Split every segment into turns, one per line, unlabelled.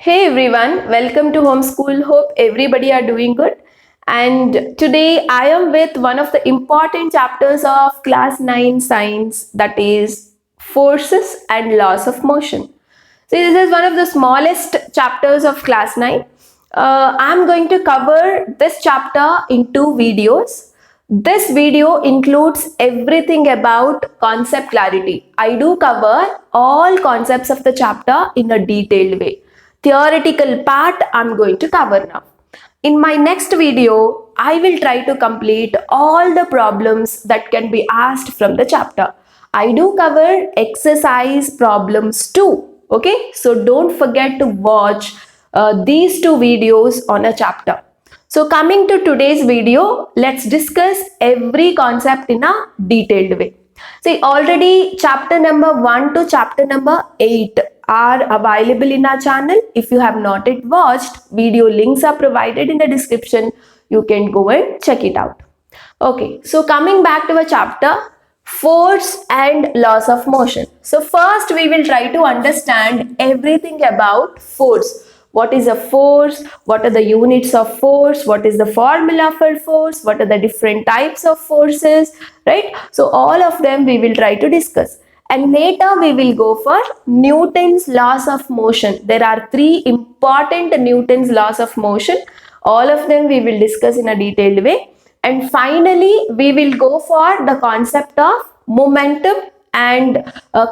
Hey everyone, welcome to Homeschool. Hope everybody are doing good. And today I am with one of the important chapters of class 9 science, that is forces and laws of motion. So this is one of the smallest chapters of class 9. I'm going to cover this chapter in two videos. This video includes everything about concept clarity. I do cover all concepts of the chapter in a detailed way. Theoretical part I'm going to cover now. In my next video, I will try to complete all the problems that can be asked from the chapter. I do cover exercise problems too. Okay, so don't forget to watch these two videos on a chapter. So coming to today's video, let's discuss every concept in a detailed way. See, already chapter number 1 to chapter number 8 are available in our channel. If you have not yet watched, video links are provided in the description. You can go and check it out. Okay, so coming back to a chapter, force and laws of motion. So first we will try to understand everything about force. What is a force? What are the units of force? What is the formula for force? What are the different types of forces? Right? So all of them we will try to discuss. And later we will go for Newton's laws of motion. There are three important Newton's laws of motion. All of them we will discuss in a detailed way. And finally, we will go for the concept of momentum and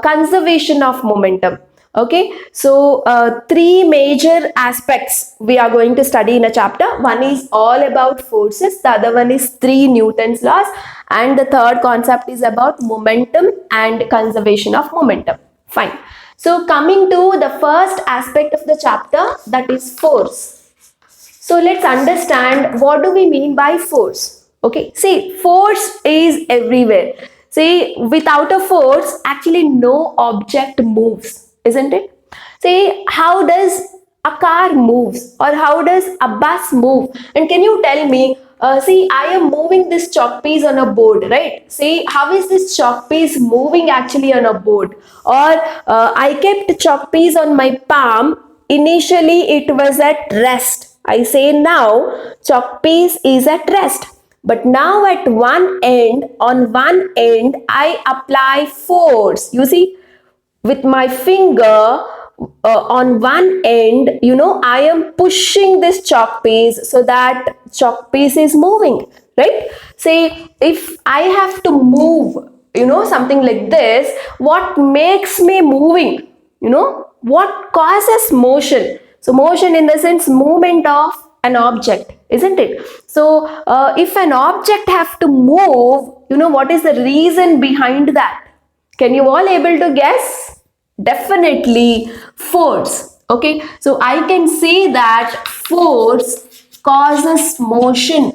conservation of momentum. Okay, so three major aspects we are going to study in a chapter. One is all about forces, the other one is three Newton's laws, and the third concept is about momentum and conservation of momentum. Fine. So coming to the first aspect of the chapter, that is force. So let's understand what do we mean by force. Okay, see, force is everywhere. See, without a force, actually no object moves, isn't it? See, how does a car moves or how does a bus move? And can you tell me, see, I am moving this chalk piece on a board, right? See, how is this chalk piece moving actually on a board? Or I kept chalk piece on my palm. Initially, it was at rest. I say now, chalk piece is at rest. But now at on one end, I apply force. You see, with my finger on one end, I am pushing this chalk piece so that chalk piece is moving, right? Say, if I have to move, something like this, what makes me moving? What causes motion? So motion in the sense movement of an object, isn't it? So if an object have to move, what is the reason behind that? Can you all able to guess? Definitely force. Okay, so I can say that force causes motion.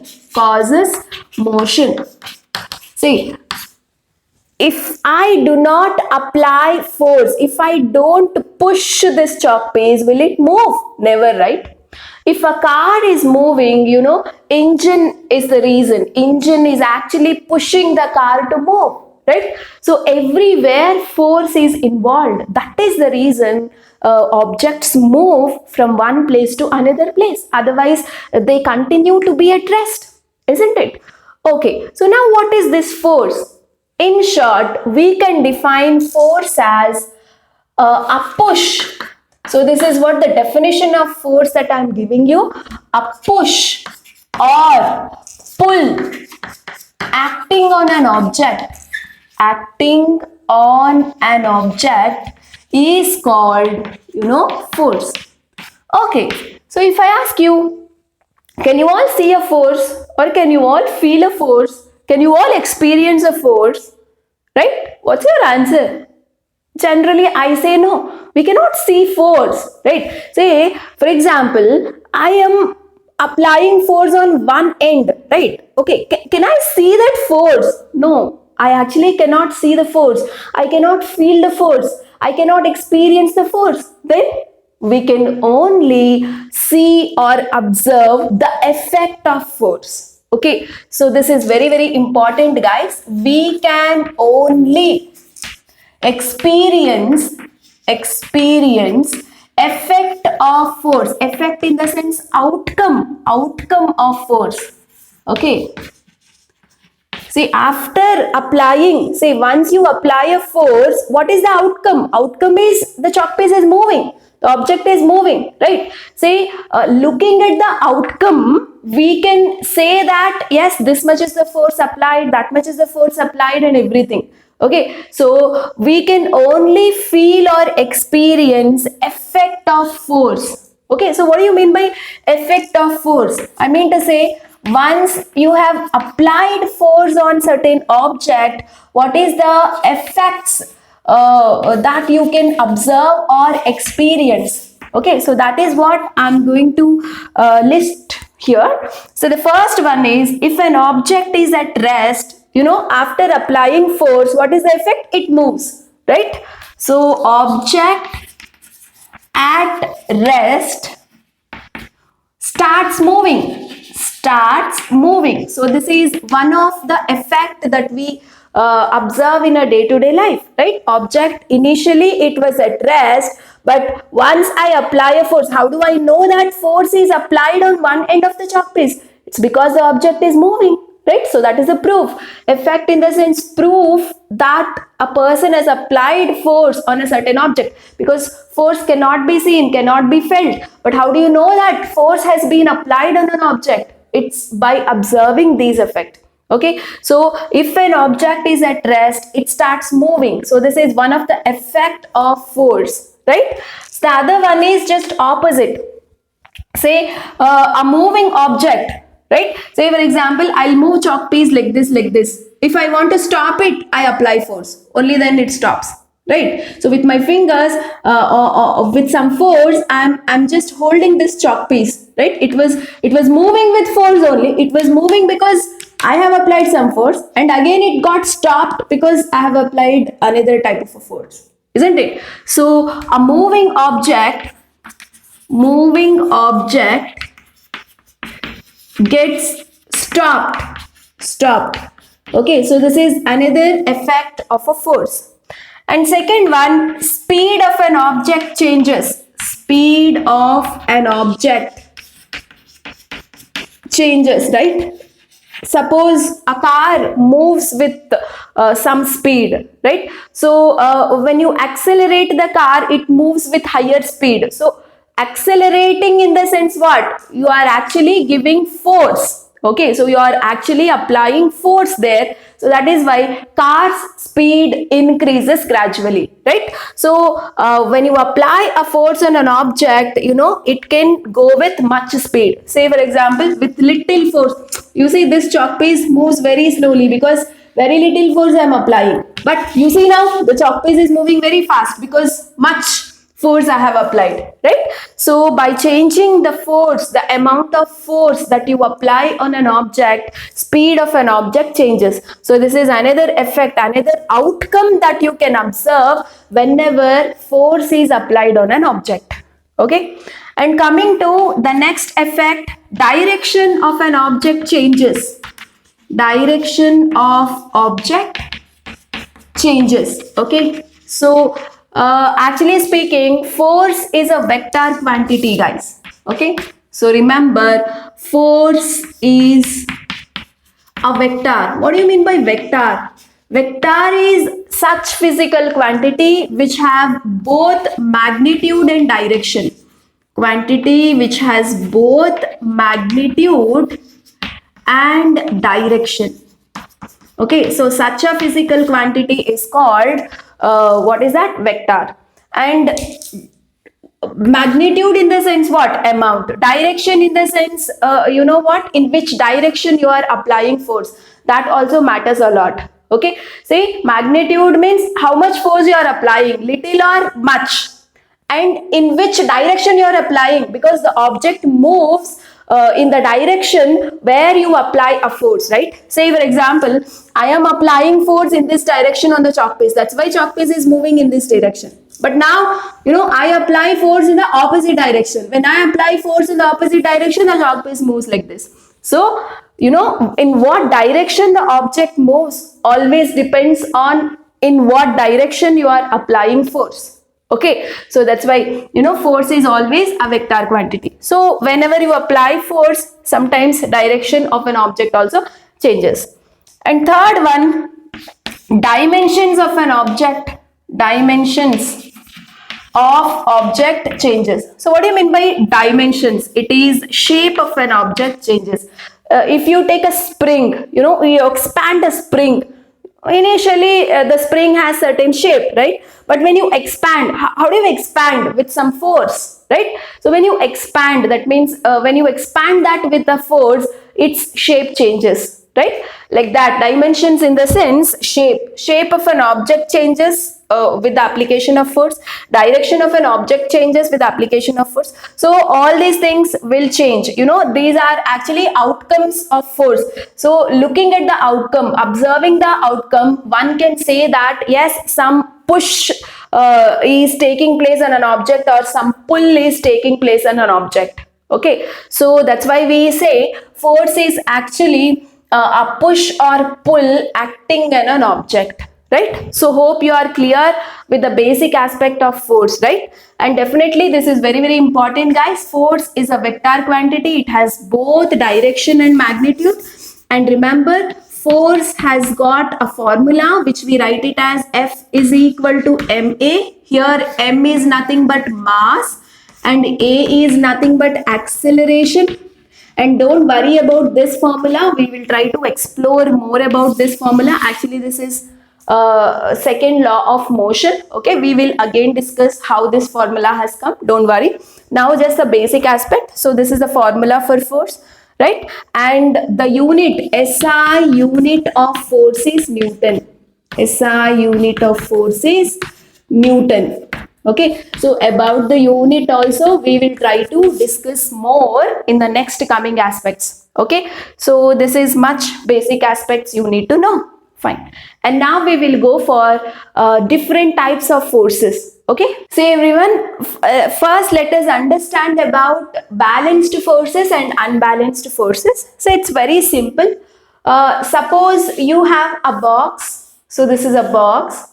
See, if I do not apply force, if I don't push this chalk piece, will it move? Never, right? If a car is moving, engine is the reason. Engine is actually pushing the car to move, right? So everywhere force is involved. That is the reason objects move from one place to another place. Otherwise, they continue to be at rest, isn't it? Okay, so now what is this force? In short, we can define force as a push. So this is what the definition of force that I am giving you. A push or pull acting on an object. Acting on an object is called, force. Okay, so if I ask you, can you all see a force or can you all feel a force? Can you all experience a force? Right? What's your answer? Generally, I say no. We cannot see force, right? Say, for example, I am applying force on one end, right? Okay, can I see that force? No, I actually cannot see the force. I cannot feel the force. I cannot experience the force. Then we can only see or observe the effect of force. Okay, so this is very, very important, guys. We can only experience Effect of force. Effect in the sense outcome. Outcome of force. Okay. See, after applying, say once you apply a force, what is the outcome? Outcome is the chalk piece is moving. The object is moving, right? Say, looking at the outcome, we can say that yes, this much is the force applied, that much is the force applied, and everything. Okay, so we can only feel or experience effect of force. Okay, so what do you mean by effect of force? I mean to say, once you have applied force on certain object, what is the effects that you can observe or experience? Okay, so that is what I'm going to list here. So the first one is, if an object is at rest, after applying force, what is the effect? It moves, right? So object at rest starts moving. So this is one of the effect that we observe in a day-to-day life, right? Object, initially it was at rest, but once I apply a force, how do I know that force is applied on one end of the chalk piece? It's because the object is moving, right? So that is a proof. Effect in the sense proof that a person has applied force on a certain object, because force cannot be seen, cannot be felt. But how do you know that force has been applied on an object? It's by observing these effects. Okay, so if an object is at rest, it starts moving. So this is one of the effect of force, right? So the other one is just opposite. Say a moving object, right? Say for example, I'll move chalk piece like this, like this. If I want to stop it, I apply force. Only then it stops, right? So with my fingers, with some force, I'm just holding this chalk piece, right? It was moving with force only. It was moving because I have applied some force, and again it got stopped because I have applied another type of a force, isn't it? So a moving object gets stopped. Okay, so this is another effect of a force. And second one, speed of an object changes. Speed of an object changes, right? Suppose a car moves with some speed, right? So when you accelerate the car, it moves with higher speed. So accelerating in the sense what? You are actually giving force. Okay, so you are actually applying force there. So that is why car's speed increases gradually, right? So when you apply a force on an object, it can go with much speed. Say for example, with little force, you see this chalk piece moves very slowly because very little force I am applying. But you see now the chalk piece is moving very fast because much force I have applied, right? So by changing the force, the amount of force that you apply on an object, speed of an object changes. So this is another effect, another outcome that you can observe whenever force is applied on an object. Okay, and coming to the next effect, direction of an object changes. Direction of object changes. Okay, so actually speaking, force is a vector quantity, guys. Okay, so remember, force is a vector. What do you mean by vector? Vector is such physical quantity which have both magnitude and direction. Quantity which has both magnitude and direction. Okay, so such a physical quantity is called what is that? Vector. And magnitude in the sense what? Amount. Direction in the sense what? In which direction you are applying force. That also matters a lot. Okay, see, magnitude means how much force you are applying, little or much, and in which direction you are applying, because the object moves in the direction where you apply a force, right? Say for example, I am applying force in this direction on the chalk piece. That's why chalk piece is moving in this direction. But now, I apply force in the opposite direction. When I apply force in the opposite direction, the chalk piece moves like this. So, in what direction the object moves always depends on in what direction you are applying force. Okay, so that's why, force is always a vector quantity. So whenever you apply force, sometimes direction of an object also changes. And third one, dimensions of an object. Dimensions of object changes. So what do you mean by dimensions? It is shape of an object changes. If you take a spring, you expand a spring. Initially, the spring has certain shape, right? But when you expand, how do you expand? With some force, right? So when you expand, that means when you expand that with the force, its shape changes, right? Like that, dimensions in the sense shape of an object changes with the application of force, direction of an object changes with the application of force. So all these things will change. These are actually outcomes of force. So looking at the outcome, observing the outcome, one can say that yes, some push is taking place on an object, or some pull is taking place on an object. Okay, so that's why we say force is actually a push or pull acting on an object, right? So hope you are clear with the basic aspect of force, right? And definitely this is very, very important, guys. Force is a vector quantity. It has both direction and magnitude. And remember, force has got a formula which we write it as F is equal to ma. Here m is nothing but mass and a is nothing but acceleration. And don't worry about this formula. We will try to explore more about this formula. Actually, this is second law of motion. Okay, we will again discuss how this formula has come. Don't worry. Now just the basic aspect. So this is the formula for force, right? And the unit, SI unit of force is Newton. SI unit of force is Newton. Okay, so about the unit also we will try to discuss more in the next coming aspects. Okay, so this is much basic aspects you need to know. Fine. And now we will go for different types of forces. Okay, so everyone, first let us understand about balanced forces and unbalanced forces. So it's very simple. Suppose you have a box. So this is a box,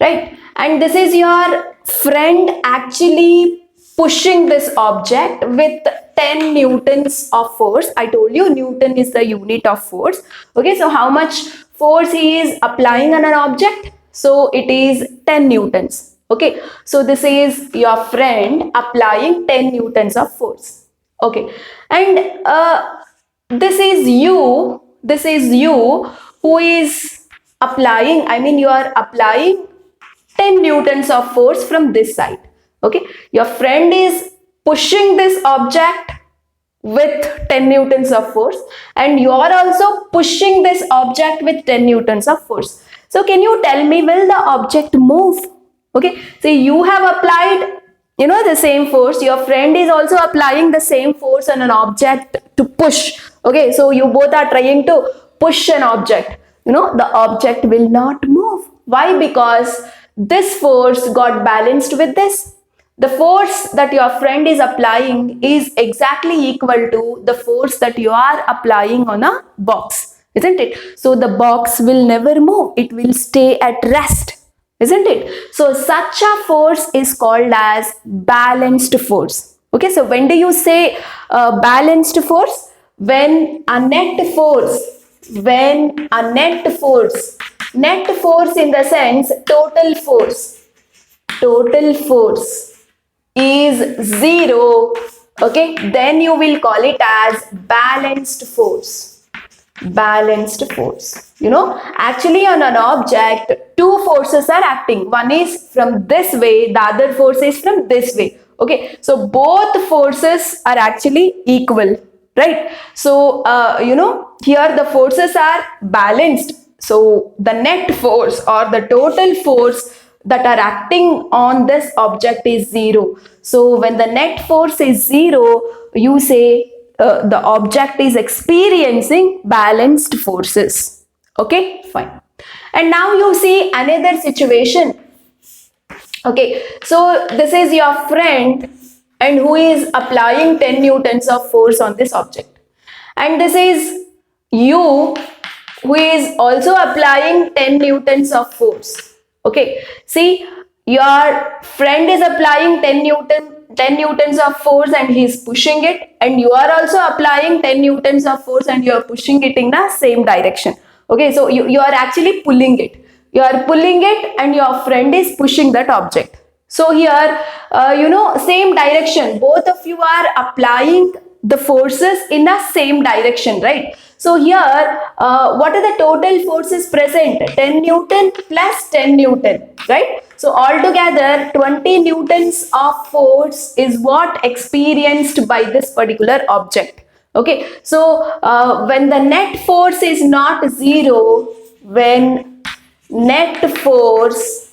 right? And this is your friend actually pushing this object with 10 newtons of force. I told you Newton is the unit of force. Okay, so how much force he is applying on an object? So it is 10 newtons. Okay, so this is your friend applying 10 newtons of force. Okay, and this is you who is applying, you are applying 10 newtons of force from this side. Okay, your friend is pushing this object with 10 newtons of force, and you are also pushing this object with 10 newtons of force. So can you tell me, will the object move? Okay, so you have applied the same force, your friend is also applying the same force on an object to push. Okay, so you both are trying to push an object. The object will not move. Why? Because this force got balanced with this. The force that your friend is applying is exactly equal to the force that you are applying on a box, isn't it? So the box will never move. It will stay at rest, isn't it? So such a force is called as balanced force. Okay, so when do you say balanced force? When a net force in the sense total force is 0, okay, then you will call it as balanced force. Actually on an object, two forces are acting. One is from this way, the other force is from this way. Okay, so both forces are actually equal, right? So here the forces are balanced. So the net force or the total force that are acting on this object is 0. So when the net force is 0, you say the object is experiencing balanced forces. Okay, fine. And now you see another situation. Okay, so this is your friend and who is applying 10 newtons of force on this object. And this is you who is also applying 10 newtons of force. Okay, see, your friend is applying 10 newtons of force and he is pushing it, and you are also applying 10 newtons of force and you are pushing it in the same direction. Okay, so you are actually pulling it. You are pulling it and your friend is pushing that object. So here, same direction. Both of you are applying the forces in a same direction, right? So here, what are the total forces present? 10 Newton plus 10 Newton, right? So altogether, 20 Newtons of force is what experienced by this particular object. Okay, so when the net force is not zero, when net force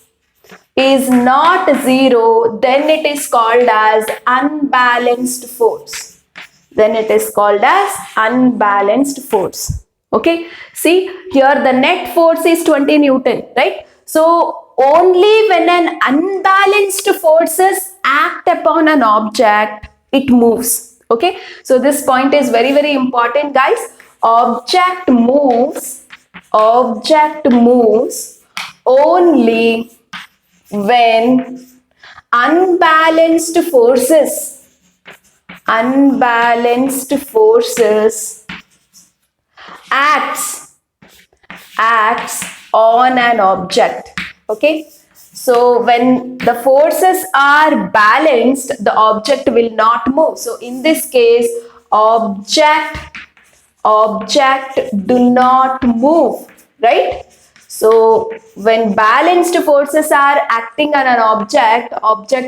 is not zero, then it is called as unbalanced force. Then it is called as unbalanced force. Okay, see here the net force is 20 Newton, right? So only when an unbalanced forces act upon an object, it moves. Okay, so this point is very, very important, guys. Object moves only when unbalanced forces acts on an object. Okay, so when the forces are balanced, the object will not move. So in this case, object do not move, right? So when balanced forces are acting on an object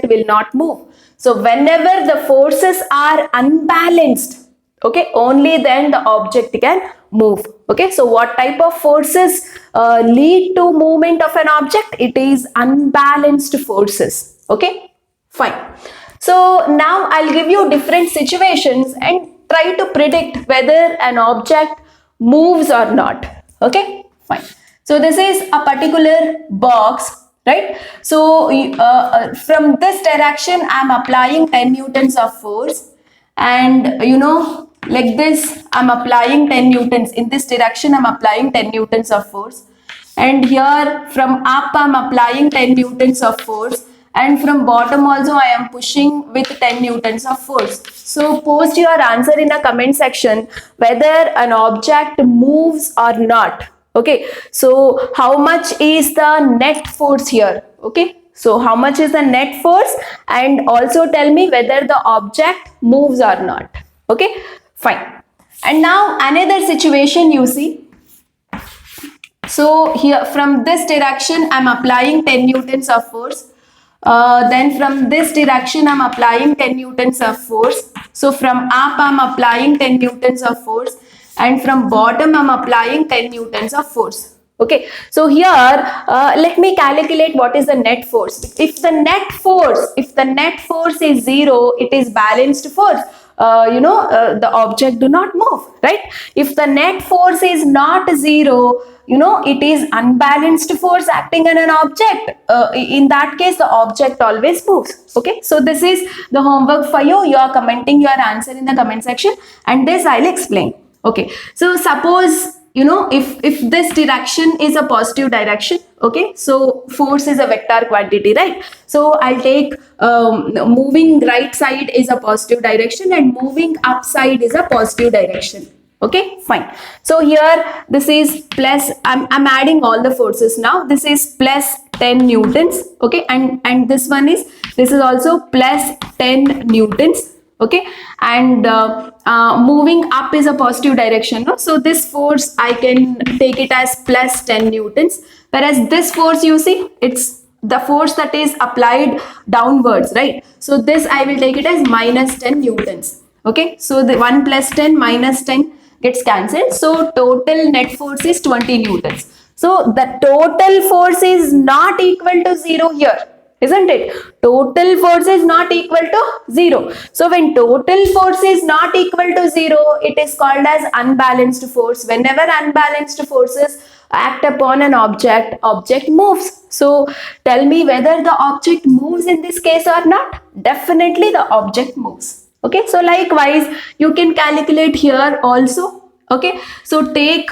will not move. So whenever the forces are unbalanced, okay, only then the object can move. Okay, so what type of forces lead to movement of an object? It is unbalanced forces. Okay, fine. So now I'll give you different situations and try to predict whether an object moves or not. Okay, fine. So this is a particular box, right? So from this direction I'm applying 10 newtons of force, and like this I'm applying 10 newtons. In this direction I'm applying 10 newtons of force, and here from up I'm applying 10 newtons of force, and from bottom also I am pushing with 10 newtons of force. So post your answer in a comment section whether an object moves or not. Okay, so how much is the net force here? Okay, so how much is the net force, and also tell me whether the object moves or not. Okay, fine. And now another situation you see. So here from this direction I'm applying 10 newtons of force. Then from this direction I'm applying 10 newtons of force. So from up I'm applying 10 newtons of force, and from bottom I'm applying 10 newtons of force. Okay, so here let me calculate what is the net force. If the net force is zero, it is balanced force. The object do not move, right? If the net force is not zero, it is unbalanced force acting on an object. In that case, the object always moves. Okay, so this is the homework for you. You are commenting your answer in the comment section, and this I'll explain. Okay, so suppose if this direction is a positive direction, okay, so force is a vector quantity, right? So I'll take moving right side is a positive direction and moving up side is a positive direction. Okay, fine. So here this is plus, I'm adding all the forces now. This is plus 10 newtons, okay, and this is also plus 10 newtons. Okay, and moving up is a positive direction, no? So this force I can take it as plus 10 newtons, whereas this force, you see, it's the force that is applied downwards, right? So this I will take it as minus 10 newtons. Okay, so the 1 plus 10 minus 10 gets cancelled, so total net force is 20 newtons. So the total force is not equal to 0 here, isn't it? Total force is not equal to 0. So when total force is not equal to 0, it is called as unbalanced force. Whenever unbalanced forces act upon an object moves. So tell me whether the object moves in this case or not. Definitely the object moves. Okay, so likewise you can calculate here also. Okay, so take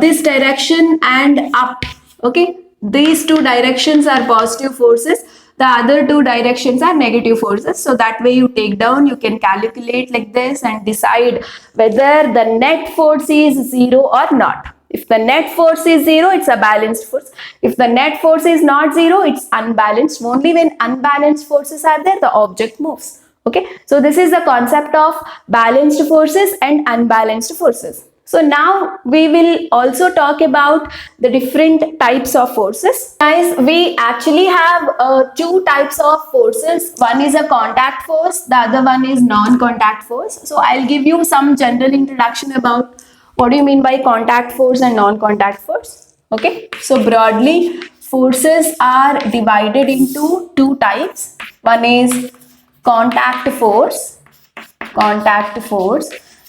this direction and up. Okay, these two directions are positive forces, the other two directions are negative forces. So that way you take down, you can calculate like this and decide whether the net force is zero or not. If the net force is zero, it's a balanced force. If the net force is not zero, it's unbalanced. Only when unbalanced forces are there, the object moves. Okay, so this is the concept of balanced forces and unbalanced forces. So now we will also talk about the different types of forces. Guys, we actually have two types of forces. One is a contact force, the other one is non-contact force. So I'll give you some general introduction about what do you mean by contact force and non-contact force. Okay, so broadly, forces are divided into two types. One is contact force,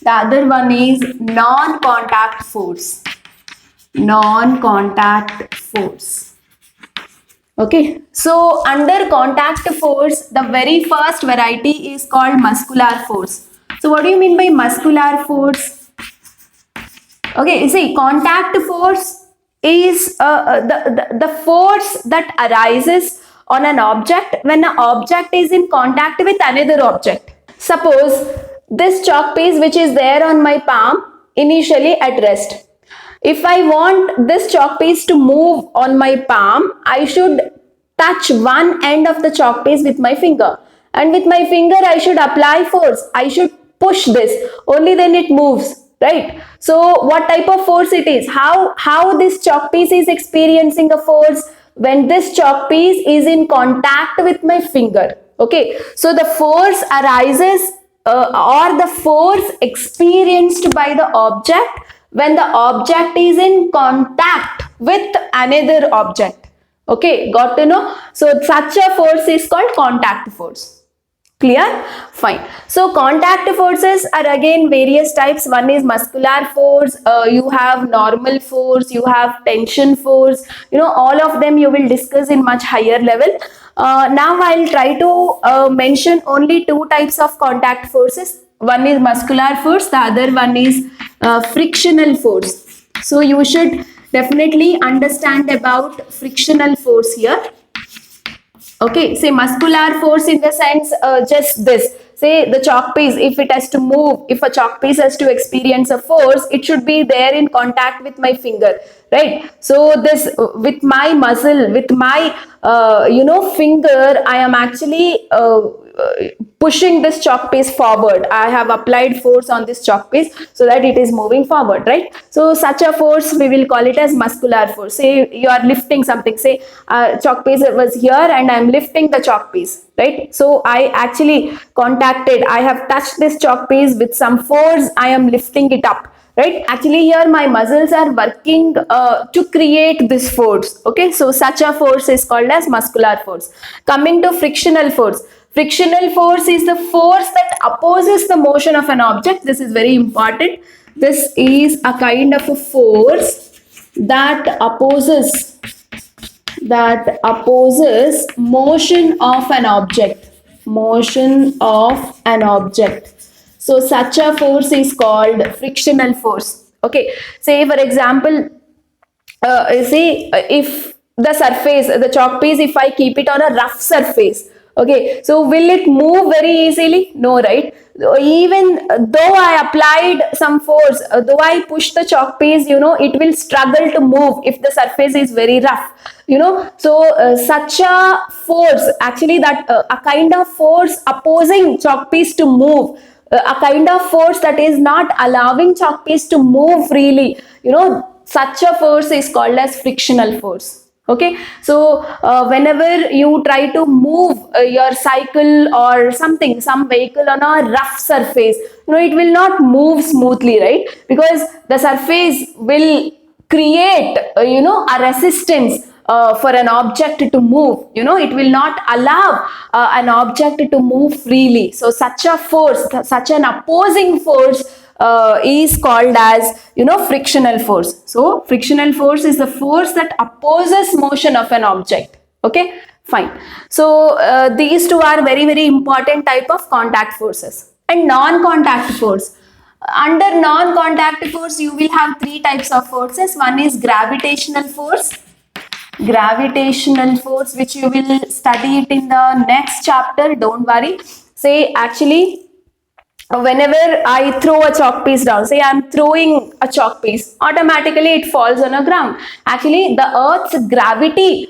the other one is non-contact force, okay. So under contact force, the very first variety is called muscular force. So what do you mean by muscular force? Okay, you see, contact force is the force that arises on an object when an object is in contact with another object. Suppose this chalk piece which is there on my palm initially at rest. If I want this chalk piece to move on my palm, I should touch one end of the chalk piece with my finger. And with my finger, I should apply force. I should push this. Only then it moves, right? So what type of force it is? How this chalk piece is experiencing a force? When this chalk piece is in contact with my finger. Okay, so the force arises or the force experienced by the object when the object is in contact with another object. Okay, got to know? So such a force is called contact force. Clear? Fine. So contact forces are again various types. One is muscular force, you have normal force, you have tension force. All of them you will discuss in much higher level. Now I'll try to mention only two types of contact forces. One is muscular force, the other one is frictional force. So you should definitely understand about frictional force here. Okay, say muscular force in the sense just this. Say the chalk piece, if it has to move, if a chalk piece has to experience a force, it should be there in contact with my finger, right? So this with my muscle, with my finger, I am actually pushing this chalk piece forward. I have applied force on this chalk piece so that it is moving forward, right? So such a force we will call it as muscular force. Say you are lifting something, say chalk piece was here and I am lifting the chalk piece, right? So I actually I have touched this chalk piece with some force, I am lifting it up, right? Actually here my muscles are working to create this force. Okay, so such a force is called as muscular force. Coming to frictional force. Frictional force is the force that opposes the motion of an object. This is very important. This is a kind of a force that opposes motion of an object. So such a force is called frictional force. Okay, say for example, if the surface, the chalk piece, if I keep it on a rough surface, okay, so will it move very easily? No, right? Even though I applied some force, though I push the chalk piece, it will struggle to move if the surface is very rough. So such a force, actually that a kind of force opposing chalk piece to move, a kind of force that is not allowing chalk piece to move freely, such a force is called as frictional force. Okay, so whenever you try to move your cycle or some vehicle on a rough surface, it will not move smoothly, right? Because the surface will create a resistance for an object to move. It will not allow an object to move freely. So such a force, such an opposing force is called as frictional force. So frictional force is the force that opposes motion of an object. Okay, fine. So these two are very, very important type of contact forces. And non-contact force. Under non-contact force, you will have three types of forces. One is gravitational force. Gravitational force, which you will study it in the next chapter, don't worry. Say actually, whenever I throw a chalk piece down, say I'm throwing a chalk piece, automatically it falls on a ground. Actually, the Earth's gravity,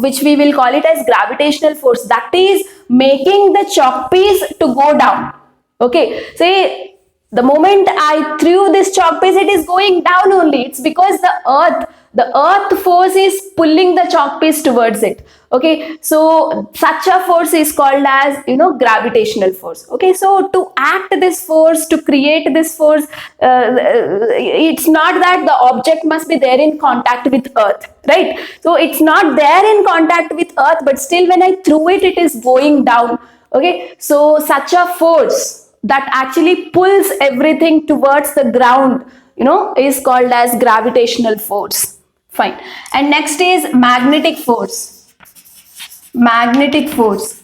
which we will call it as gravitational force, that is making the chalk piece to go down. Okay, say the moment I threw this chalk piece, it is going down only. It's because the earth force is pulling the chalk piece towards it. Okay, so such a force is called as gravitational force. Okay, so to act this force, to create this force, it's not that the object must be there in contact with earth, right? So it's not there in contact with earth, but still when I threw it, it is going down. Okay, so such a force that actually pulls everything towards the ground, is called as gravitational force. Fine. And next is magnetic force. Magnetic force.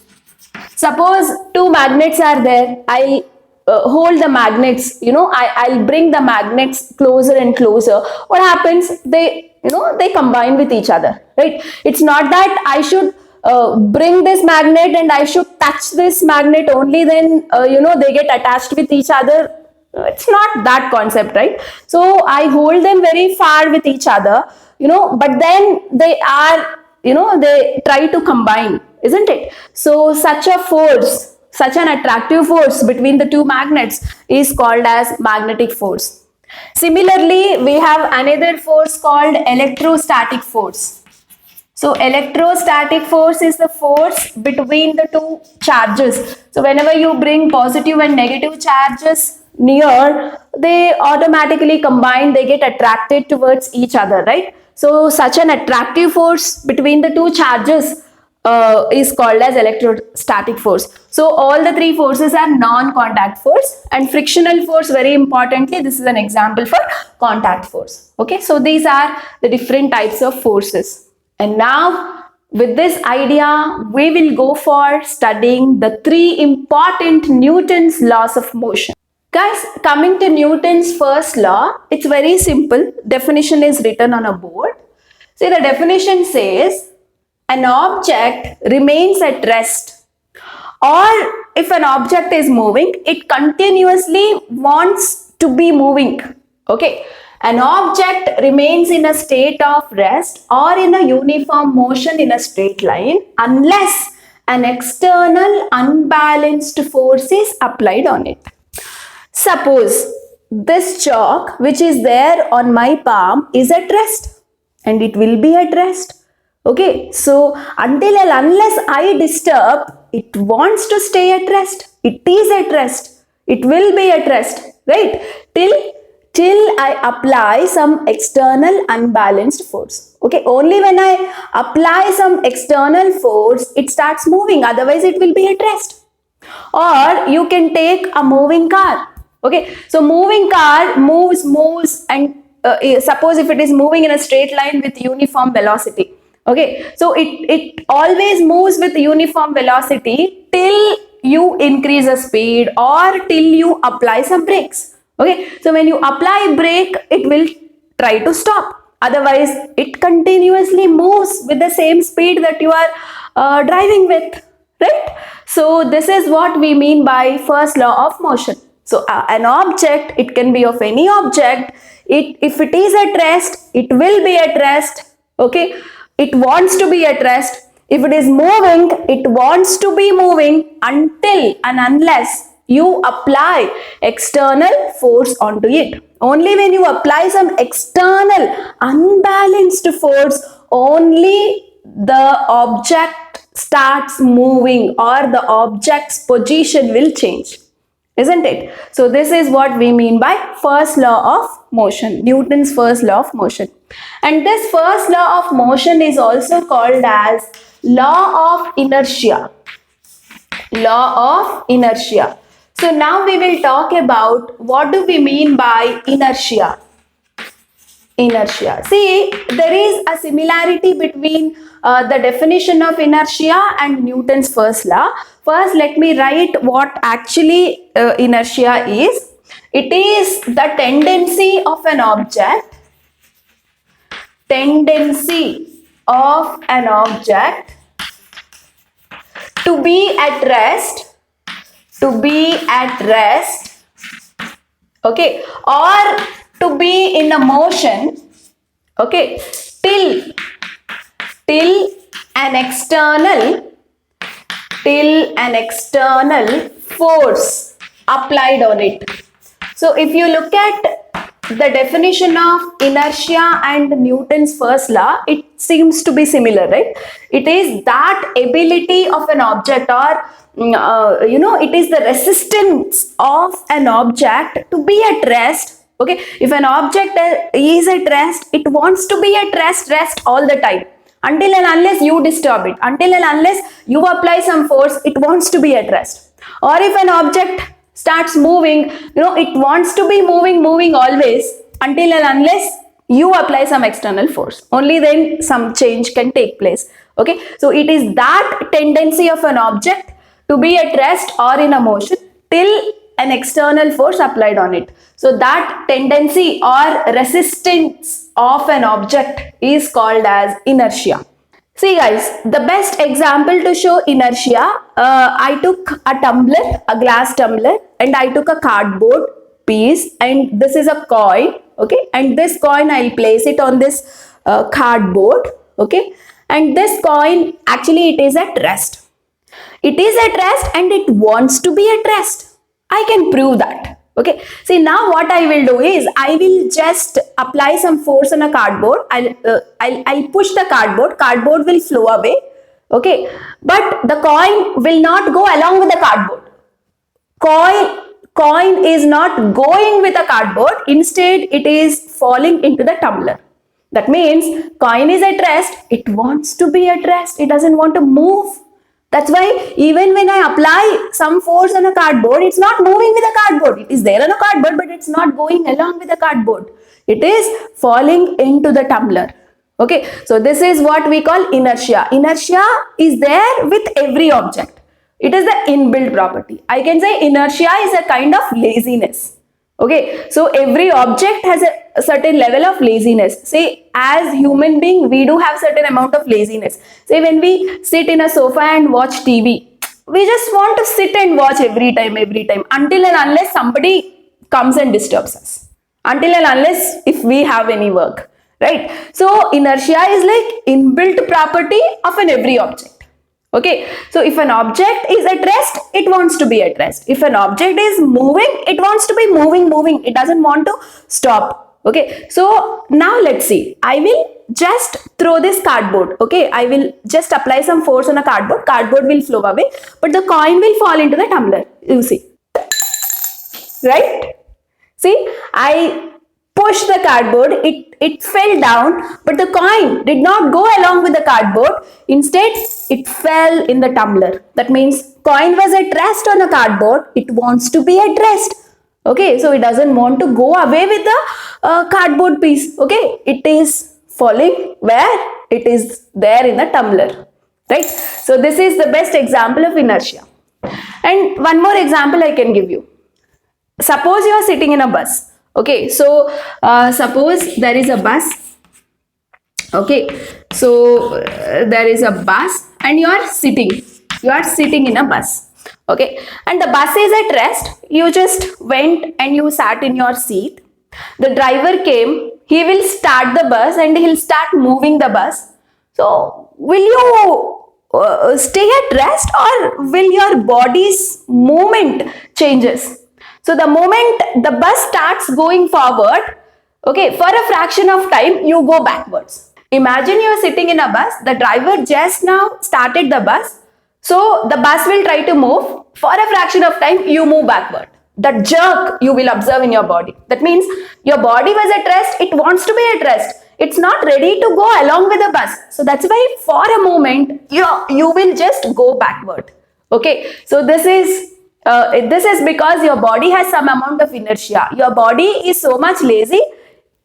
Suppose two magnets are there. I'll hold the magnets, I'll bring the magnets closer and closer. What happens? They combine with each other, right? It's not that I should bring this magnet and I should touch this magnet only, then they get attached with each other. It's not that concept, right? So I hold them very far with each other, but then they are, they try to combine, isn't it? So such a force, such an attractive force between the two magnets is called as magnetic force. Similarly, we have another force called electrostatic force. So electrostatic force is the force between the two charges. So whenever you bring positive and negative charges near, they automatically combine, they get attracted towards each other, right? So such an attractive force between the two charges is called as electrostatic force. So all the three forces are non-contact force, and frictional force, very importantly, this is an example for contact force. Okay, so these are the different types of forces. And now with this idea, we will go for studying the three important Newton's laws of motion. Guys, coming to Newton's first law, it's very simple. Definition is written on a board. See, the definition says an object remains at rest, or if an object is moving, it continuously wants to be moving. Okay, an object remains in a state of rest or in a uniform motion in a straight line unless an external unbalanced force is applied on it. Suppose this chalk which is there on my palm is at rest, and it will be at rest. Okay, so until and unless I disturb, it wants to stay at rest. It is at rest. It will be at rest, right? Till I apply some external unbalanced force. Okay, only when I apply some external force, it starts moving. Otherwise, it will be at rest. Or you can take a moving car. Okay, so moving car moves, and suppose if it is moving in a straight line with uniform velocity. Okay, so it always moves with uniform velocity till you increase the speed or till you apply some brakes. Okay, so when you apply brake, it will try to stop. Otherwise, it continuously moves with the same speed that you are driving with, right? So this is what we mean by first law of motion. So an object, it can be of any object. If it is at rest, it will be at rest. Okay, it wants to be at rest. If it is moving, it wants to be moving until and unless you apply external force onto it. Only when you apply some external unbalanced force, only the object starts moving or the object's position will change, isn't it? So this is what we mean by first law of motion, Newton's first law of motion. And this first law of motion is also called as law of inertia. Law of inertia. So now we will talk about what do we mean by inertia. Inertia. See, there is a similarity between the definition of inertia and Newton's first law. First, let me write what actually inertia is. It is the tendency of an object. Tendency of an object to be at rest, okay, or to be in a motion, okay, till an external force applied on it. So if you look at the definition of inertia and Newton's first law, it seems to be similar, right? It is that ability of an object, or it is the resistance of an object to be at rest. Okay, if an object is at rest, it wants to be at rest all the time, until and unless you disturb it, until and unless you apply some force, it wants to be at rest. Or if an object starts moving, it wants to be moving always, until and unless you apply some external force. Only then some change can take place. Okay, so it is that tendency of an object to be at rest or in a motion till an external force applied on it. So that tendency or resistance of an object is called as inertia. See guys, the best example to show inertia, I took a tumbler, a glass tumbler, and I took a cardboard piece, and this is a coin, okay, and this coin I'll place it on this cardboard, okay, and this coin actually it is at rest. It is at rest and it wants to be at rest. I can prove that. Okay. See, now what I will do is I will just apply some force on a cardboard. I'll push the cardboard. Cardboard will flow away. Okay. But the coin will not go along with the cardboard. Coin is not going with the cardboard. Instead, it is falling into the tumbler. That means coin is at rest. It wants to be at rest. It doesn't want to move. That's why even when I apply some force on a cardboard, it's not moving with the cardboard. It is there on a cardboard, but it's not going along with the cardboard. It is falling into the tumbler. Okay, so this is what we call inertia. Inertia is there with every object. It is the inbuilt property. I can say inertia is a kind of laziness. Okay, so every object has a certain level of laziness. Say, as human being, we do have certain amount of laziness. Say, when we sit in a sofa and watch TV, we just want to sit and watch every time, until and unless somebody comes and disturbs us. Until and unless if we have any work, right? So, inertia is like inbuilt property of an every object. Okay, so if an object is at rest, it wants to be at rest. If an object is moving, it wants to be moving. It doesn't want to stop. Okay, so now let's see. I will just throw this cardboard. Okay, I will just apply some force on a cardboard. Cardboard will flow away, but the coin will fall into the tumbler. You see, right? See, I pushed the cardboard, it fell down, but the coin did not go along with the cardboard. Instead, it fell in the tumbler. That means coin was at rest on a cardboard. It wants to be at rest. Okay, so it doesn't want to go away with the cardboard piece. Okay, it is falling where? It is there in the tumbler. Right? So this is the best example of inertia. And one more example I can give you. Suppose you are sitting in a bus. Okay, so suppose there is a bus. Okay, so there is a bus and you are sitting in a bus. Okay, and the bus is at rest. You just went and you sat in your seat. The driver came. He will start the bus and he'll start moving the bus. So will you stay at rest, or will your body's movement changes? So the moment the bus starts going forward, okay, for a fraction of time, you go backwards. Imagine you are sitting in a bus, the driver just now started the bus. So the bus will try to move. For a fraction of time, you move backward. That jerk you will observe in your body. That means your body was at rest, it wants to be at rest. It's not ready to go along with the bus. So that's why for a moment, you will just go backward. Okay, so this is because your body has some amount of inertia. Your body is so much lazy.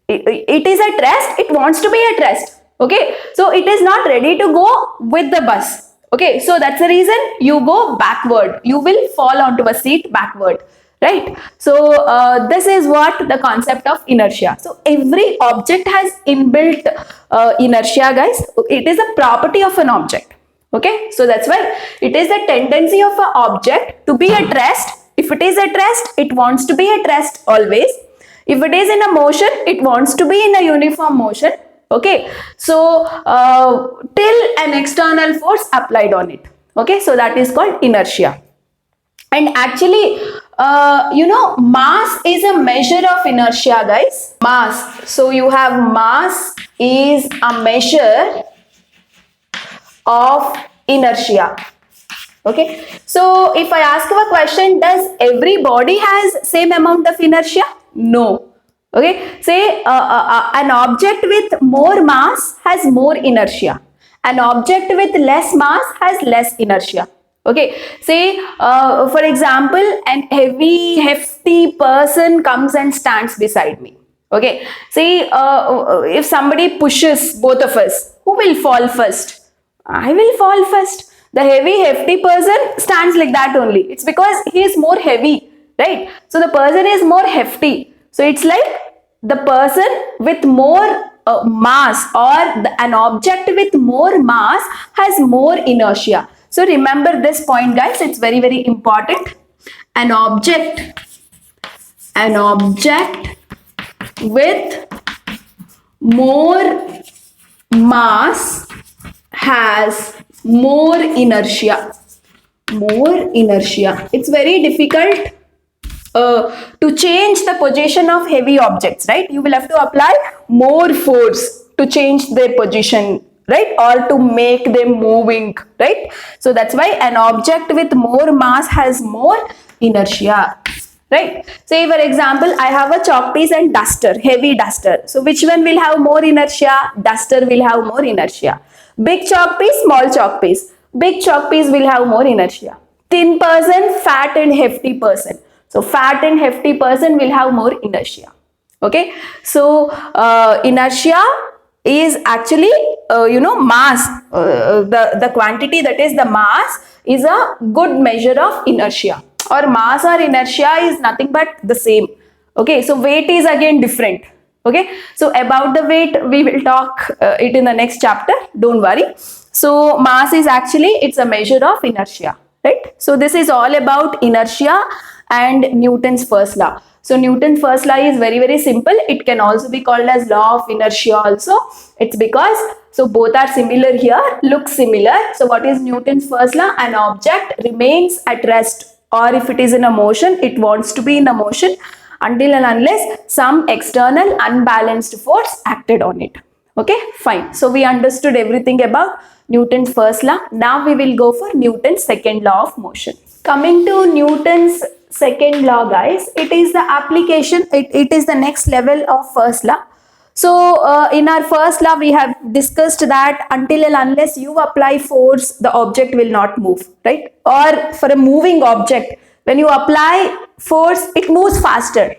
It is at rest. It wants to be at rest. Okay. So it is not ready to go with the bus. Okay. So that's the reason you go backward. You will fall onto a seat backward. right? So this is what the concept of inertia. So every object has inbuilt inertia, guys. It is a property of an object. Okay, so that's why it is the tendency of an object to be at rest. If it is at rest, it wants to be at rest always. If it is in a motion, it wants to be in a uniform motion. Okay, so till an external force applied on it. Okay, so that is called inertia. And actually, mass is a measure of inertia, guys. Mass. So you have mass is a measure of inertia. Okay. So if I ask you a question, does every body has same amount of inertia? No. Okay. Say an object with more mass has more inertia. An object with less mass has less inertia. Okay, say for example, an hefty person comes and stands beside me. Okay, say if somebody pushes both of us, who will fall first? I will fall first. The hefty person stands like that only. It's because he is more heavy, right? So the person is more hefty. So it's like the person with more mass, or an object with more mass has more inertia. So remember this point, guys. It's very, very important. An object with more mass has more inertia. It's very difficult to change the position of heavy objects, right? You will have to apply more force to change their position, right? Or to make them moving, right? So that's why an object with more mass has more inertia, right? Say for example, I have a chalk piece and duster, heavy duster. So which one will have more inertia? Duster will have more inertia. Big chalk piece, small chalk piece. Big chalk piece will have more inertia. Thin person, fat and hefty person. So fat and hefty person will have more inertia. Okay. So inertia is actually mass. The quantity, that is the mass, is a good measure of inertia. Or mass or inertia is nothing but the same. Okay. So weight is again different. Okay. So about the weight we will talk it in the next chapter. Don't worry. So mass is actually, it's a measure of inertia, right? So this is all about inertia and Newton's first law. So Newton's first law is very, very simple. It can also be called as law of inertia also. It's because, so both are similar here, look similar. So what is Newton's first law? An object remains at rest, or if it is in a motion, it wants to be in a motion until and unless some external unbalanced force acted on it. Okay, fine. So we understood everything about Newton's first law. Now we will go for Newton's second law of motion. Coming to Newton's second law, guys, it is the application, it is the next level of first law. So in our first law, we have discussed that until and unless you apply force, the object will not move, right? Or for a moving object, when you apply force, it moves faster.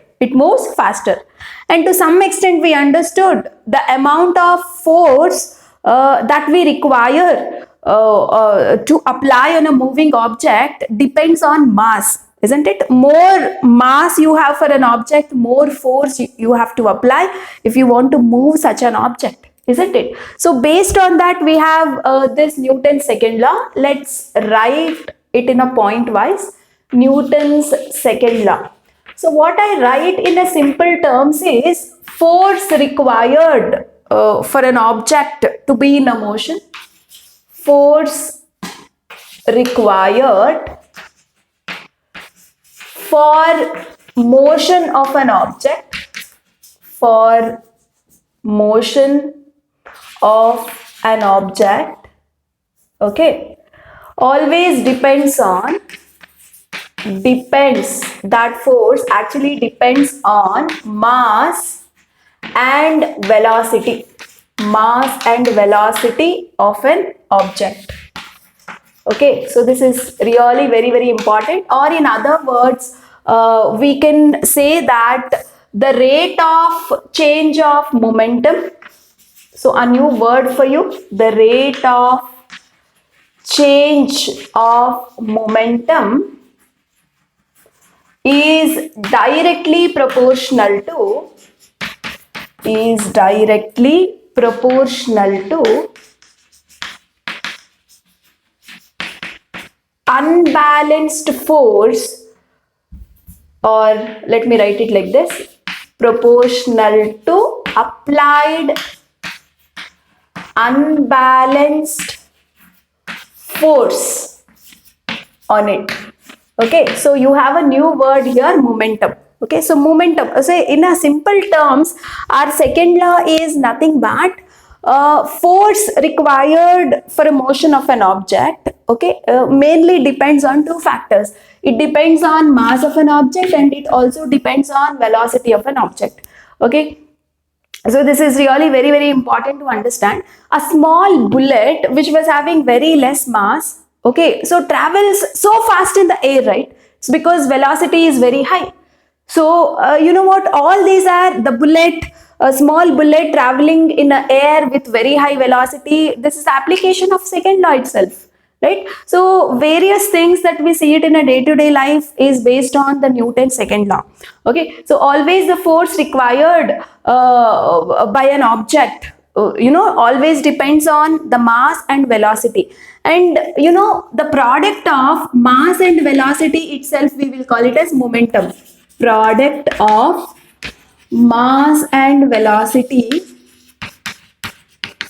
And to some extent, we understood the amount of force that we require to apply on a moving object depends on mass, isn't it? More mass you have for an object, more force you have to apply if you want to move such an object, isn't it? So based on that, we have this Newton's second law. Let's write it in a point wise. Newton's second law. So what I write in a simple terms is force required for an object to be in a motion. Force required for motion of an object. For motion of an object. Okay. Always that force actually depends on mass and velocity. Mass and velocity of an object. Okay, so this is really very, very important. Or in other words, we can say that the rate of change of momentum. So a new word for you, the rate of change of momentum is directly proportional to unbalanced force, or let me write it like this, proportional to applied unbalanced force on it. Okay, so you have a new word here, momentum. Okay, so momentum, so in a simple terms, our second law is nothing but force required for a motion of an object, okay, mainly depends on two factors. It depends on mass of an object and it also depends on velocity of an object. Okay, so this is really very, very important to understand. A small bullet which was having very less mass, okay, so travels so fast in the air, right? It's because velocity is very high. So you know what, all these are the bullet, a small bullet traveling in the air with very high velocity. This is application of second law itself, right? So various things that we see it in a day-to-day life is based on the Newton's second law. Okay, so always the force required by an object, always depends on the mass and velocity. And the product of mass and velocity itself, we will call it as momentum. Product of mass and velocity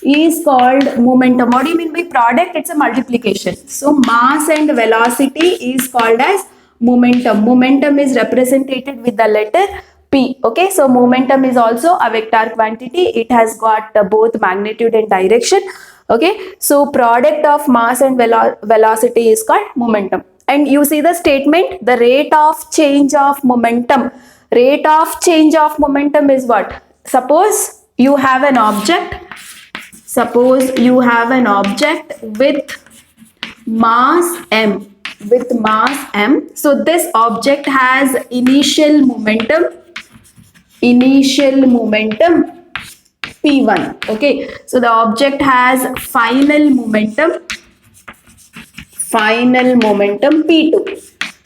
is called momentum. What do you mean by product? It's a multiplication. So mass and velocity is called as momentum. Momentum is represented with the letter P. Okay, so momentum is also a vector quantity. It has got both magnitude and direction. Okay, so product of mass and velocity is called momentum. And you see the statement, the rate of change of momentum. Rate of change of momentum is what? Suppose you have an object with mass m, so this object has initial momentum p1. Okay, so the object has final momentum p2,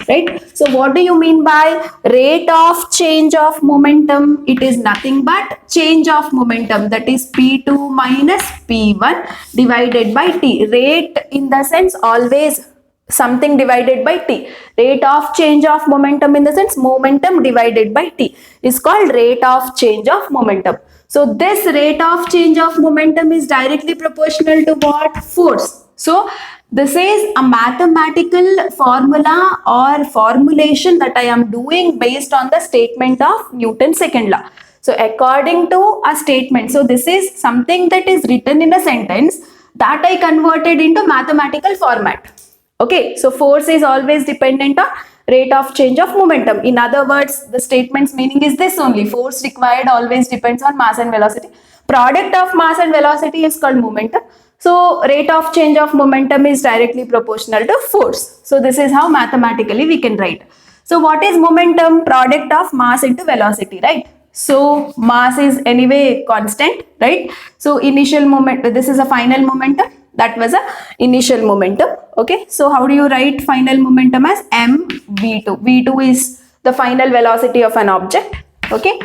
right? So what do you mean by rate of change of momentum? It is nothing but change of momentum, that is p2 minus p1 divided by t. Rate in the sense always something divided by t. Rate of change of momentum in the sense momentum divided by t is called rate of change of momentum. So this rate of change of momentum is directly proportional to what? Force. So this is a mathematical formula or formulation that I am doing based on the statement of Newton's second law. So according to a statement, so this is something that is written in a sentence that I converted into mathematical format. Okay, so force is always dependent on rate of change of momentum. In other words, the statement's meaning is this only: force required always depends on mass and velocity. Product of mass and velocity is called momentum. So rate of change of momentum is directly proportional to force. So this is how mathematically we can write. So what is momentum? Product of mass into velocity, right? So mass is anyway constant, right? So initial moment, this is a final momentum. That was a initial momentum. Okay, so how do you write final momentum? As mv2. v2 is the final velocity of an object, okay,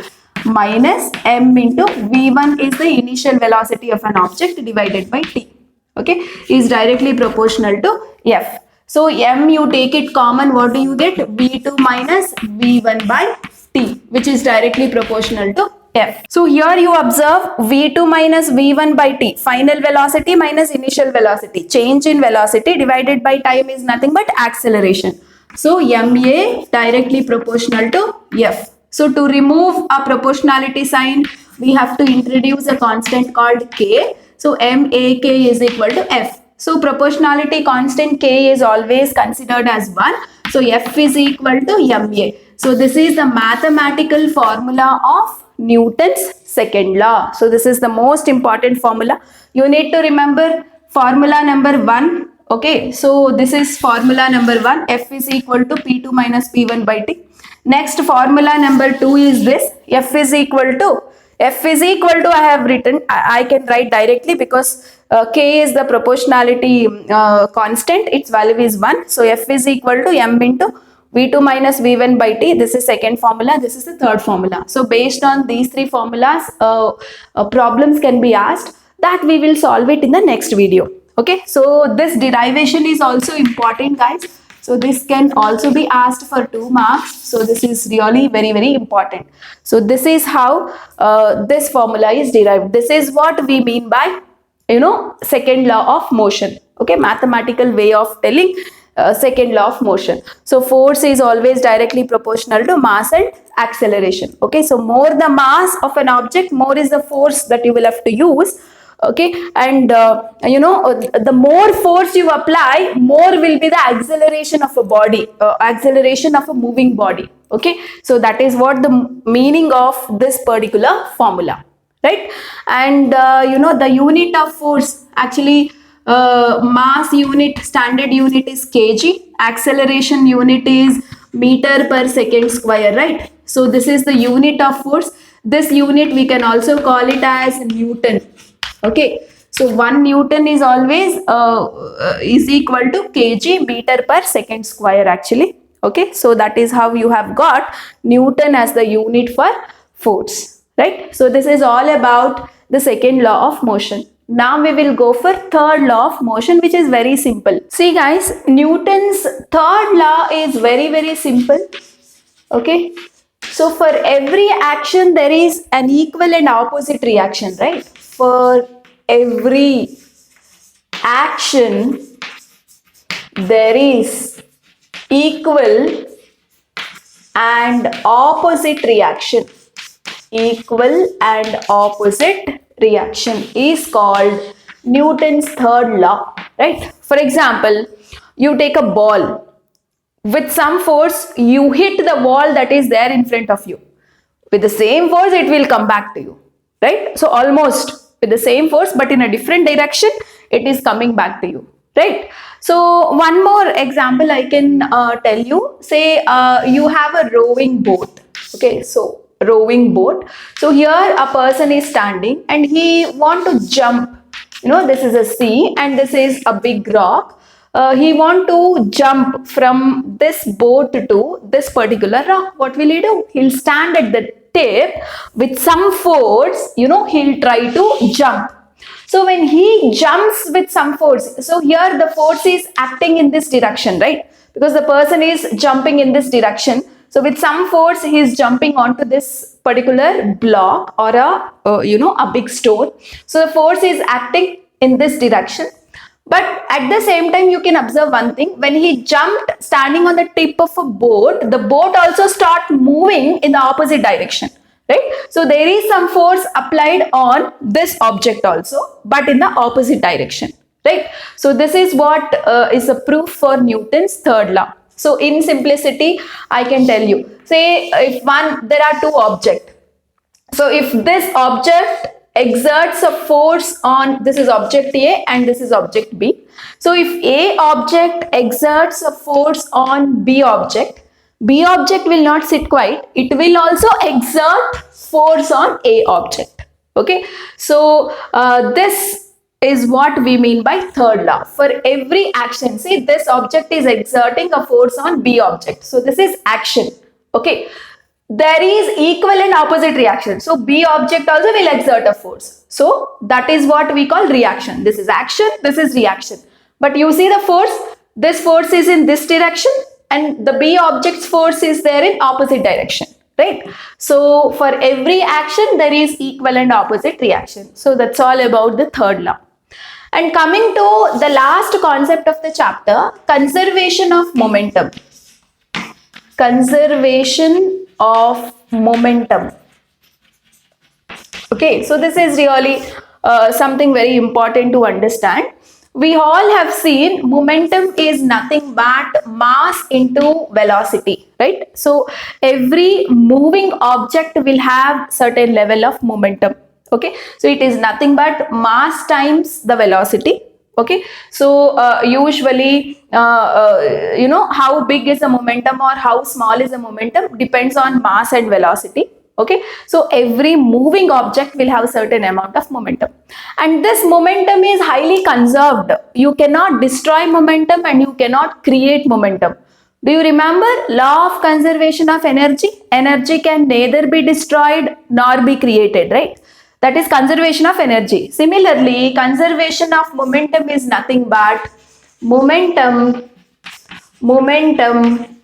minus m into v1 is the initial velocity of an object divided by t, okay, is directly proportional to f. So m, you take it common, what do you get? v2 minus v1 by t, which is directly proportional to f. So here you observe v2 minus v1 by t, final velocity minus initial velocity, change in velocity divided by time is nothing but acceleration. So ma directly proportional to f. So to remove a proportionality sign, we have to introduce a constant called k. So mak is equal to f. So proportionality constant k is always considered as 1. So f is equal to ma. So this is the mathematical formula of Newton's second law. So this is the most important formula. You need to remember formula number 1. Okay, so this is formula number 1. F is equal to P2 minus P1 by T. Next formula number 2 is this. F is equal to, I have written, I can write directly because K is the proportionality constant. Its value is 1. So F is equal to M into V2 minus V1 by T, this is second formula, this is the third formula. So based on these three formulas, problems can be asked that we will solve it in the next video. Okay, so this derivation is also important, guys. So this can also be asked for 2 marks. So this is really very, very important. So this is how this formula is derived. This is what we mean by, second law of motion. Okay, mathematical way of telling second law of motion. So force is always directly proportional to mass and acceleration. Okay, so more the mass of an object, more is the force that you will have to use. Okay, and the more force you apply, more will be the acceleration of a body, acceleration of a moving body. Okay, so that is what the meaning of this particular formula, right? And the unit of force, actually mass unit, standard unit is kg, acceleration unit is meter per second square, right? So this is the unit of force. This unit we can also call it as Newton. Okay, so 1 Newton is always is equal to kg, meter per second square, actually. Okay, so that is how you have got Newton as the unit for force, right? So this is all about the second law of motion. Now we will go for third law of motion, which is very simple. See guys, Newton's third law is very, very simple. Okay, so for every action there is an equal and opposite reaction, right? For every action there is equal and opposite reaction. Equal and opposite reaction is called Newton's third law, right? For example, you take a ball. With some force, you hit the wall that is there in front of you. With the same force, it will come back to you, right? So almost with the same force, but in a different direction, it is coming back to you, right? So one more example I can tell you. Say you have a rowing boat. Okay, so rowing boat. So here a person is standing and he want to jump. This is a sea and this is a big rock. He want to jump from this boat to this particular rock. What will he do? He'll stand at the tip with some force, he'll try to jump. So when he jumps with some force, so here the force is acting in this direction, right? Because the person is jumping in this direction. So with some force, he is jumping onto this particular block or a big stone. So the force is acting in this direction. But at the same time, you can observe one thing. When he jumped standing on the tip of a boat, the boat also start moving in the opposite direction, right? So there is some force applied on this object also, but in the opposite direction, right? So this is what is a proof for Newton's third law. So in simplicity, I can tell you, say there are two objects. So if this object exerts a force on, this is object A and this is object B. So if A object exerts a force on B object will not sit quiet. It will also exert force on A object. Okay. So this is what we mean by third law. For every action, see this object is exerting a force on B object. So this is action. Okay. There is equal and opposite reaction. So B object also will exert a force. So that is what we call reaction. This is action, this is reaction. But you see the force, this force is in this direction and the B object's force is there in opposite direction, right? So for every action there is equal and opposite reaction. So that's all about the third law. And coming to the last concept of the chapter, conservation of momentum. Conservation of momentum. Okay, so this is really something very important to understand. We all have seen momentum is nothing but mass into velocity, right? So every moving object will have certain level of momentum. Okay, so it is nothing but mass times the velocity. Okay, so usually how big is the momentum or how small is the momentum depends on mass and velocity. Okay, so every moving object will have certain amount of momentum, and this momentum is highly conserved. You cannot destroy momentum and you cannot create momentum. Do you remember law of conservation of energy? Energy can neither be destroyed nor be created, right? That is conservation of energy. Similarly, conservation of momentum is nothing but momentum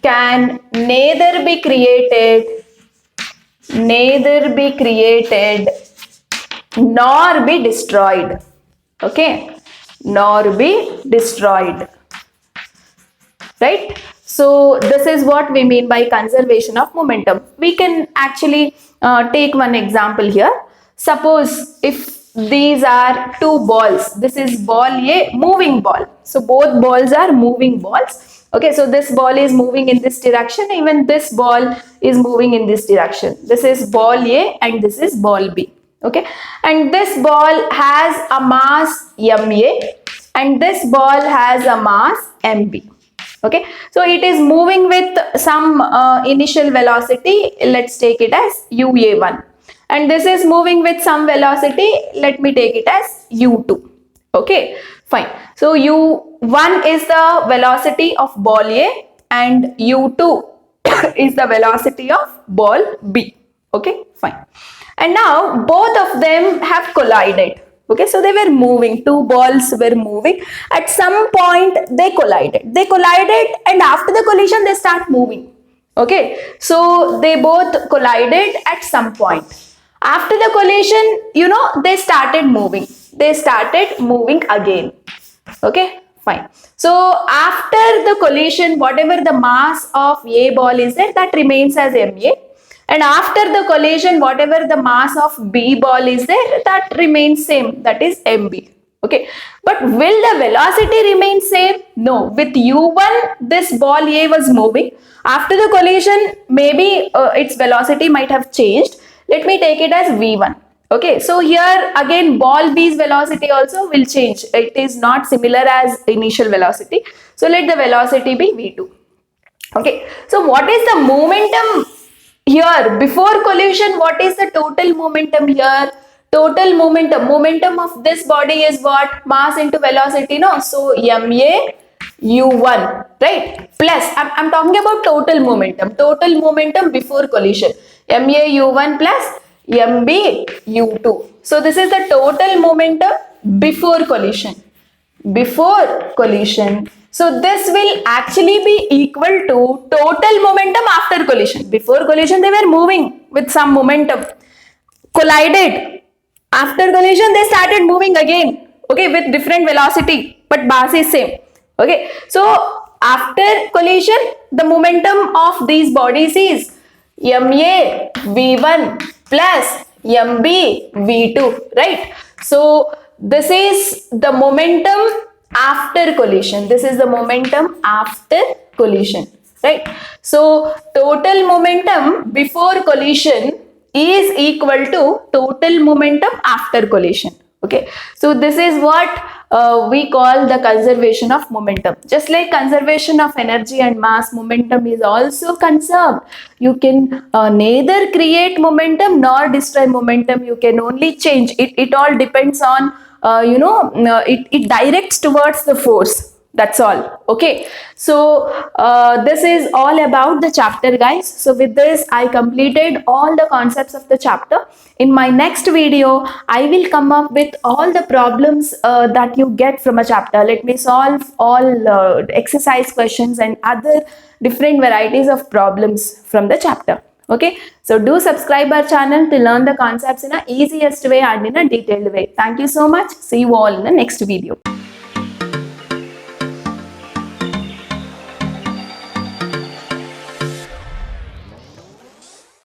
can neither be created nor be destroyed. Okay, nor be destroyed, right? So this is what we mean by conservation of momentum. We can actually take one example here. Suppose if these are two balls, this is ball A, moving ball, so both balls are moving balls. Okay, so this ball is moving in this direction, even this ball is moving in this direction. This is ball A and this is ball B. Okay, and this ball has a mass ma and this ball has a mass mb. Okay, so it is moving with some initial velocity, let's take it as ua1, and this is moving with some velocity, let me take it as u2. Okay, fine. So u1 is the velocity of ball A and u2 is the velocity of ball B. Okay, fine. And now both of them have collided. Okay, so they were moving, two balls were moving. At some point they collided and after the collision they start moving. Okay, so they both collided at some point. After the collision, they started moving again. Okay, fine. So after the collision, whatever the mass of A ball is there, that remains as ma, and after the collision, whatever the mass of B ball is there, that remains same, that is mb. Okay, but will the velocity remain same? No. With u1 this ball A was moving. After the collision, maybe its velocity might have changed. Let me take it as v1. Okay, so here again ball B's velocity also will change. It is not similar as initial velocity. So let the velocity be v2. Okay, so what is the momentum here before collision? What is the total momentum here? Total momentum of this body is what? Mass into velocity, no? So ma u1, right? Plus, I'm talking about total momentum before collision. ma u1 plus mb u2. So this is the total momentum before collision. So this will actually be equal to total momentum after collision. Before collision they were moving with some momentum, collided. After collision they started moving again, okay, with different velocity, but mass is same. Okay, so after collision the momentum of these bodies is ma v1 plus mb v2, right? So this is the momentum after collision. Right? So total momentum before collision is equal to total momentum after collision. Okay, so this is what we call the conservation of momentum. Just like conservation of energy and mass, momentum is also conserved. You can neither create momentum nor destroy momentum. You can only change it. It all depends on it directs towards the force. That's all. Okay, so this is all about the chapter, guys. So with this I completed all the concepts of the chapter. In my next video I will come up with all the problems that you get from a chapter. Let me solve all exercise questions and other different varieties of problems from the chapter. Okay, so do subscribe our channel to learn the concepts in a easiest way and in a detailed way. Thank you so much. See you all in the next video.